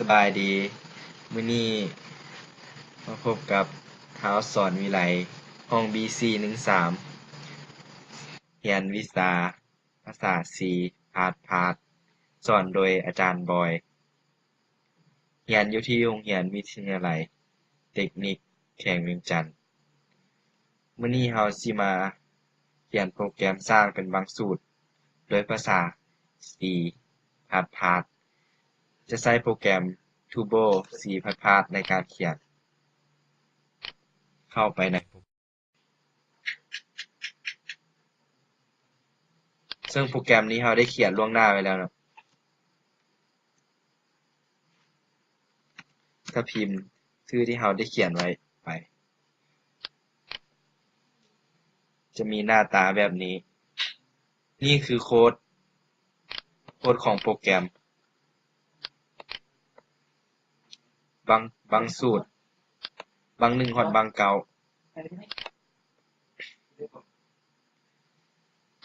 สบายดีมื้อนี้มาพบกับท้าวสอนวิไลห้อง BC13เรียนวิชาภาษา C พาร์ทสอนโดยอาจารย์บอยเรียนอยู่ที่โรงเรียนวิทยาลัยเทคนิคแขวงเวียงจันทน์มื้อนี้เราสิมาเขียนโปรแกรมสร้างเป็นบางสูตรโดยภาษา C พาร์ทจะใช้โปรแกรม Turbo C พาร์ทในการเขียนเข้าไปในซึ่งโปรแกรมนี้เราได้เขียนล่วงหน้าไว้แล้วนะถ้าพิมพ์ชื่อที่เราได้เขียนไว้ไปจะมีหน้าตาแบบนี้ นี่คือโค้ดของโปรแกรมบางสูตรบางหนึ่งฮอดบางเก่า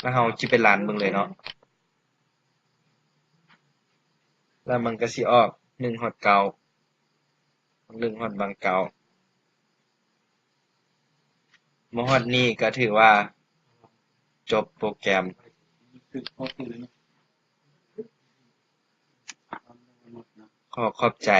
แล้วเราจิไปรันเบิ่งเลยเนาะแล้วมันก็สิออก1ฮอดเก่าบางหนึ่งฮอดบางเก่ามาฮอดนี้ก็ถือว่าจบโปรแกรมขอบใจ